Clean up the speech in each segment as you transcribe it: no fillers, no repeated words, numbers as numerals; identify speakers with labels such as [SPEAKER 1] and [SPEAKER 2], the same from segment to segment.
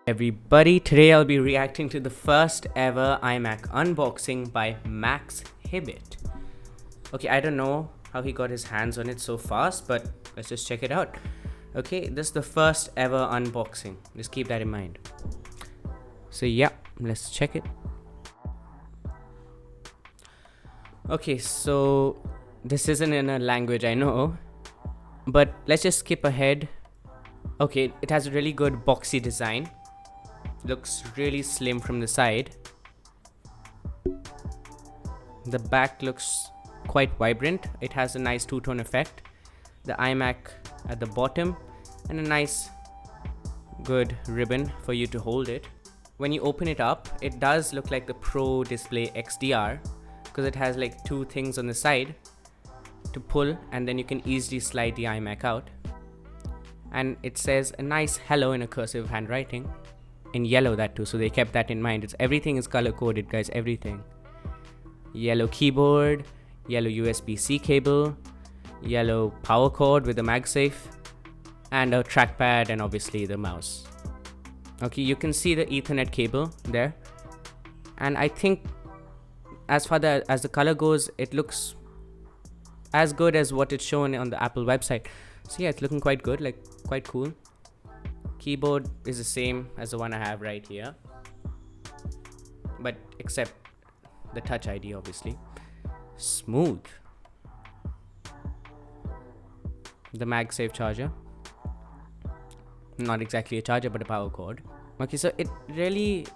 [SPEAKER 1] Everybody, today I'll be reacting to the first ever iMac unboxing by Maxhibit. Okay, I don't know how he got his hands on it so fast, but let's just check it out. Okay, this is the first ever unboxing. Just keep that in mind. So yeah, let's check it. Okay, so this isn't in a language I know, but let's just skip ahead. Okay, it has a really good boxy design. Looks really slim from the side. The back looks quite vibrant. It has a nice two-tone effect. The iMac at the bottom and a nice good ribbon for you to hold it. When you open it up, it does look like the Pro Display XDR because it has like two things on the side to pull, and then you can easily slide the iMac out. And it says a nice hello in a cursive handwriting. In yellow, that too, so they kept that in mind. Everything is color coded, guys, everything. Yellow keyboard, yellow USB-C cable, yellow power cord with a MagSafe, and a trackpad, and obviously the mouse. Okay, you can see the Ethernet cable there, and I think as far as the color goes, it looks as good as what it's shown on the Apple website. So yeah, it's looking quite good, like quite cool. Keyboard is the same as the one I have right here, but except the Touch ID, obviously. Smooth. The MagSafe charger. Not exactly a charger, but a power cord. Okay, so it really,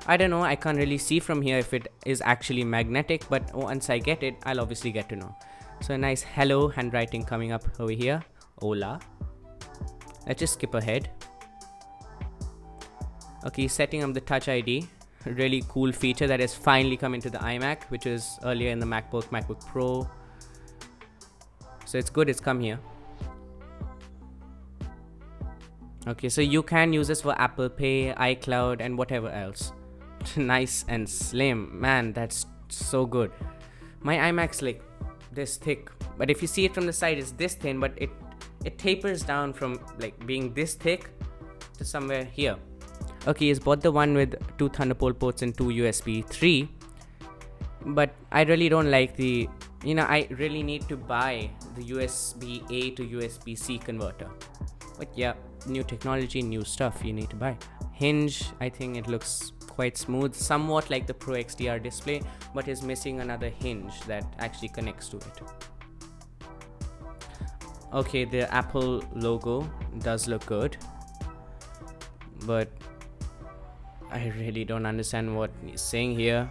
[SPEAKER 1] I don't know, I can't really see from here if it is actually magnetic, but once I get it, I'll obviously get to know. So a nice hello handwriting coming up over here. Hola. Let's just skip ahead. Okay, setting up the Touch ID. A really cool feature that has finally come into the iMac, which is earlier in the MacBook Pro. So it's good it's come here. Okay, so you can use this for Apple Pay, iCloud, and whatever else. Nice and slim. Man, that's so good. My iMac's like this thick, but if you see it from the side, it's this thin, but it tapers down from like being this thick to somewhere here. Okay, he's bought the one with two Thunderbolt ports and two USB 3, but I really don't like the, I really need to buy the USB A to USB C converter. But yeah, new technology, new stuff you need to buy. Hinge, I think it looks quite smooth, somewhat like the Pro XDR display, but is missing another hinge that actually connects to it. Okay, the Apple logo does look good, but I really don't understand what he's saying here.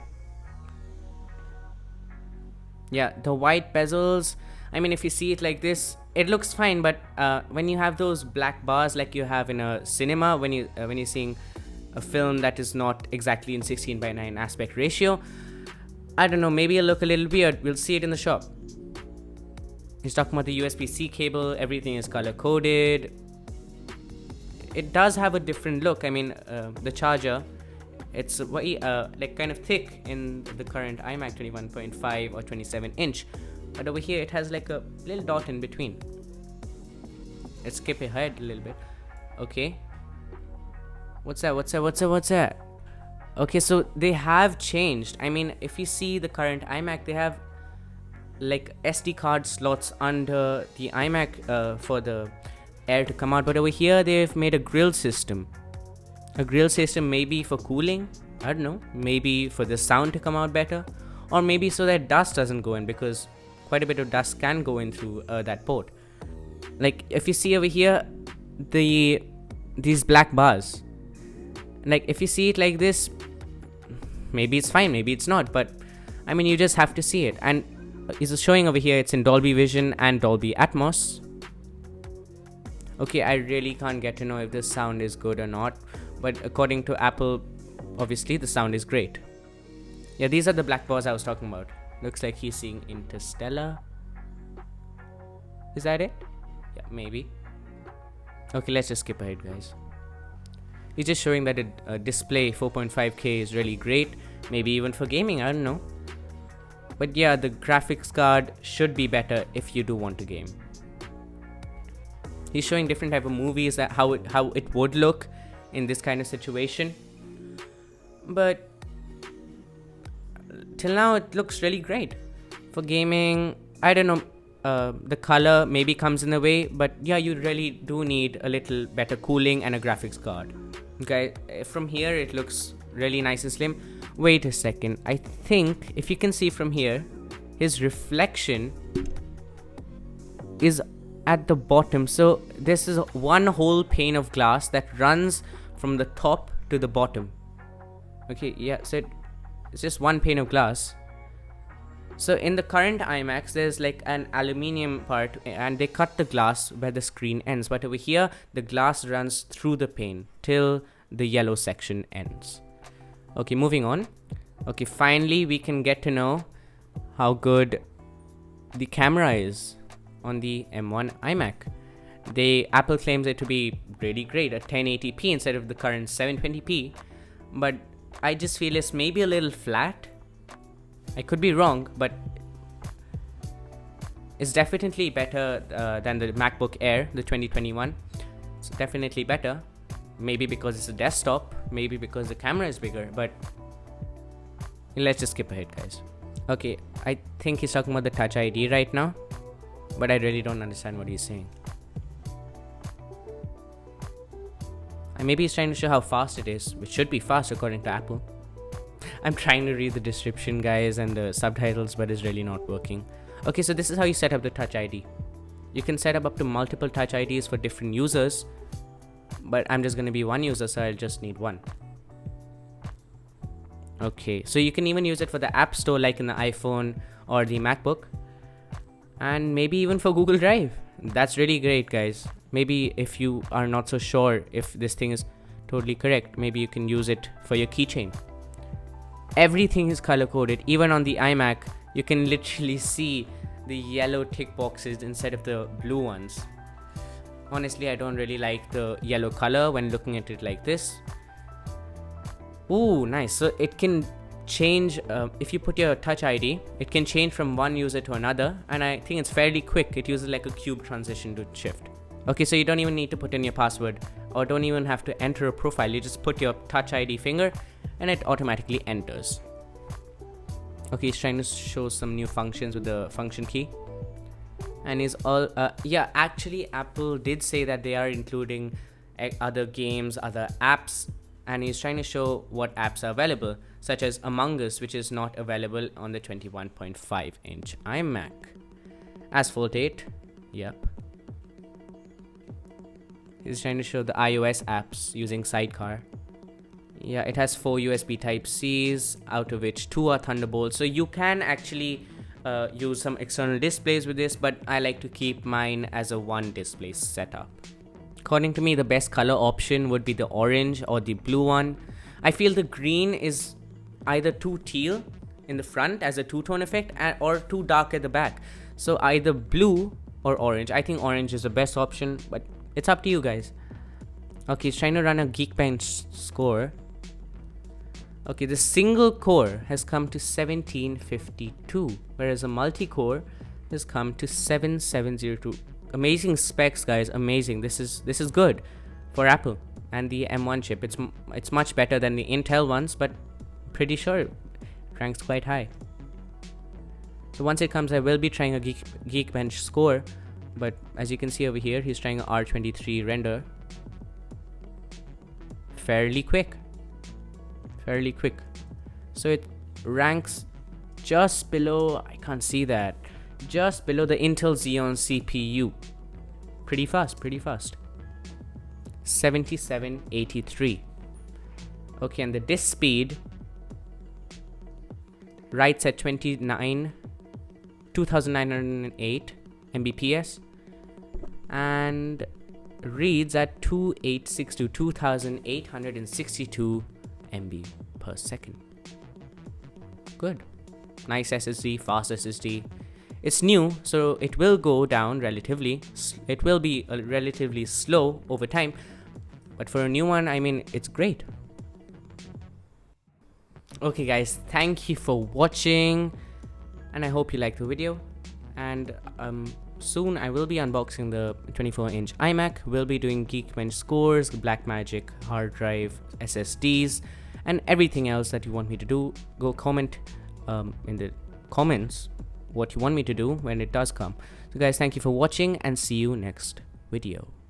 [SPEAKER 1] Yeah, the white bezels, I mean, if you see it like this, it looks fine, but when you have those black bars like you have in a cinema, when you're seeing a film that is not exactly in 16:9 aspect ratio, I don't know, maybe it'll look a little weird. We'll see it in the shop. He's talking about the USB-C cable. Everything is color coded. It does have a different look. I mean, the charger, it's like kind of thick in the current iMac 21.5 or 27 inch, but over here it has like a little dot in between. Let's skip ahead a little bit. Okay, what's that? Okay, so they have changed. I mean, if you see the current iMac, they have like SD card slots under the iMac for the air to come out, but over here they've made a grill system. A grill system maybe for cooling, I don't know, maybe for the sound to come out better, or maybe so that dust doesn't go in, because quite a bit of dust can go in through that port. Like if you see over here, these black bars, like if you see it like this, maybe it's fine, maybe it's not, but I mean, you just have to see it. And is showing over here, it's in Dolby Vision and Dolby Atmos. Okay, I really can't get to know if this sound is good or not, but according to Apple, obviously the sound is great. Yeah, these are the black bars I was talking about. Looks like he's seeing Interstellar. Is that it? Yeah, maybe. Okay, let's just skip ahead, guys. He's just showing that a display 4.5K is really great, maybe even for gaming, I don't know. But yeah, the graphics card should be better if you do want to game. He's showing different type of movies, that how it would look in this kind of situation. But till now it looks really great for gaming. I don't know, the color maybe comes in the way, but yeah, you really do need a little better cooling and a graphics card. Okay, from here it looks really nice and slim. Wait a second, I think if you can see from here, his reflection is at the bottom. So this is one whole pane of glass that runs from the top to the bottom. Okay, yeah, so it's just one pane of glass. So in the current iMacs, there's like an aluminium part and they cut the glass where the screen ends. But over here, the glass runs through the pane till the yellow section ends. Okay, moving on. Okay, finally we can get to know how good the camera is on the M1 iMac. Apple claims it to be really great at 1080p instead of the current 720p. But I just feel it's maybe a little flat. I could be wrong, but it's definitely better than the MacBook Air, the 2021. It's definitely better. Maybe because it's a desktop, maybe because the camera is bigger, but let's just skip ahead, guys. Okay, I think he's talking about the Touch ID right now, but I really don't understand what he's saying. And maybe he's trying to show how fast it is, which should be fast according to Apple. I'm trying to read the description, guys, and the subtitles, but it's really not working. Okay, so this is how you set up the Touch ID. You can set up to multiple Touch IDs for different users, but I'm just going to be one user, so I'll just need one. Okay, so you can even use it for the App Store like in the iPhone or the MacBook, and maybe even for Google Drive. That's really great, guys. Maybe if you are not so sure if this thing is totally correct, maybe you can use it for your keychain. Everything is color coded. Even on the iMac, you can literally see the yellow tick boxes instead of the blue ones. Honestly, I don't really like the yellow color when looking at it like this. Ooh, nice. So it can change, if you put your Touch ID, it can change from one user to another, and I think it's fairly quick. It uses like a cube transition to shift. Okay, so you don't even need to put in your password or don't even have to enter a profile. You just put your Touch ID finger and it automatically enters. Okay, he's trying to show some new functions with the function key. And is all yeah, actually Apple did say that they are including other games, other apps, and he's trying to show what apps are available, such as Among Us, which is not available on the 21.5-inch iMac. Asphalt 8, yep. He's trying to show the iOS apps using Sidecar. Yeah, it has 4 USB Type-Cs, out of which 2 are Thunderbolt. So you can actually use some external displays with this, but I like to keep mine as a one display setup. According to me, the best color option would be the orange or the blue one. I feel the green is either too teal in the front as a two-tone effect or too dark at the back. So either blue or orange. I think orange is the best option, but it's up to you guys. Okay, he's trying to run a Geekbench score. Okay, the single core has come to 1752, whereas a multi-core has come to 7702. Amazing specs, guys. Amazing. This is good for Apple and the M1 chip. It's much better than the Intel ones, but pretty sure it ranks quite high. So once it comes, I will be trying a Geekbench score, but as you can see over here, he's trying a R23 render. Fairly quick. So it ranks just below, I can't see that, just below the Intel Xeon CPU. Pretty fast. 7783. Okay, and the disk speed writes at 2908 Mbps and reads at 2862 MB per second. Good. Nice SSD, fast SSD. It's new, so it will go down relatively. It will be relatively slow over time, but for a new one, I mean, it's great. Okay guys, thank you for watching, and I hope you liked the video. And soon I will be unboxing the 24-inch iMac. We'll be doing Geekbench scores, Blackmagic hard drive, SSDs, and everything else that you want me to do. Go comment in the comments what you want me to do when it does come. So guys, thank you for watching and see you next video.